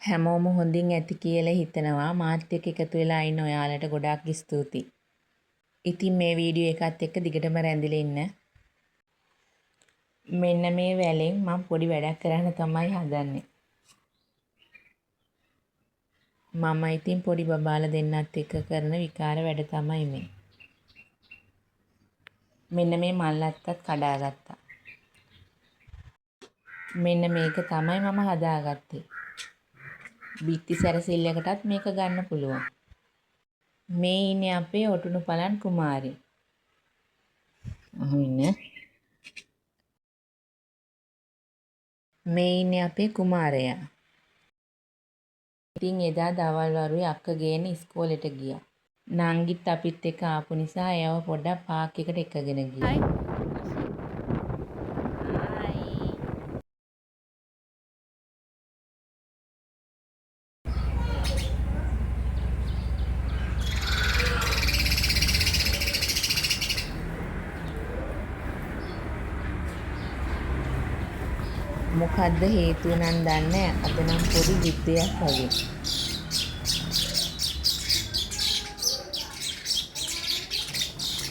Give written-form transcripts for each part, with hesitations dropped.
හැමෝම හොඳින් ඇති කියලා හිතනවා. මාත් එක්ක එකතු වෙලා ඉන්න ඔයාලට ගොඩාක් ස්තුතියි. ඉතින් මේ වීඩියෝ එකත් එක්ක දිගටම රැඳිලා ඉන්න. මෙන්න මේ වැලෙන් මම පොඩි වැඩක් කරන්න තමයි හදන්නේ. මම ඉතින් පොඩි බබාලා දෙන්නත් එක්ක කරන විකාර වැඩ තමයි මේ. මෙන්න මේ මල්ලත්තත් කඩාගත්තා. මෙන්න මේක තමයි මම හදාගත්තේ. බිත්ති සැරසිල්ලකටත් මේක ගන්න පුළුවන්. මේ ඉන්නේ අපේ ඔටුනු පලන් කුමාරි. අහුන්නේ. මේ ඉන්නේ අපේ කුමාරයා. ඉතින් එදා දවල් වරුවේ අක්ක ගේන ඉස්කෝලේට ගියා. නංගිත් අපිත් එක්ක ආපු නිසා එයාව පොඩ්ඩක් පාක් එකට එකගෙන ගියා. මොකද්ද හේතුව නම් දන්නේ අද නම් පොඩි යුද්ධයක් වගේ.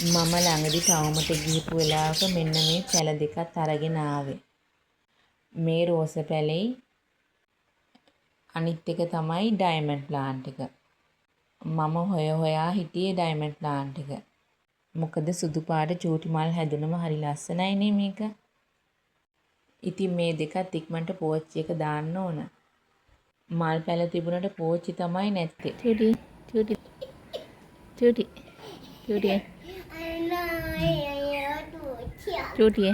මම ළඟදි ටවුමට ගිහපු වෙලාවක මෙන්න මේ පැල දෙකත් අරගෙන ආවේ. මේ රෝස පැලෙයි අනිත් එක තමයි ඩයමන්ඩ් ප්ලාන්ට් එක. මම හොයා හිටියේ ඩයමන්ඩ් ප්ලාන්ට් එක. මොකද සුදු පාට චූටි මල් හැදුනම හරි ලස්සනයි නේ මේක. ඉතින් මේ දෙකත් ඉක්මනට පෝච්චි එක දාන්න ඕන. මල් පැල තිබුණට පෝච්චි තමයි නැත්තේ. චූටි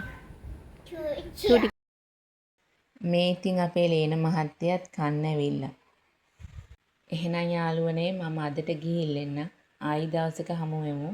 මේ ඉතින් අපේ ලේන මහත්තයත් කන්න ඇවිල්ලා. එහෙනම් යාළුවනේ මම අදට ගිහින් එන්න. ආයි දවසක හමු වෙමු.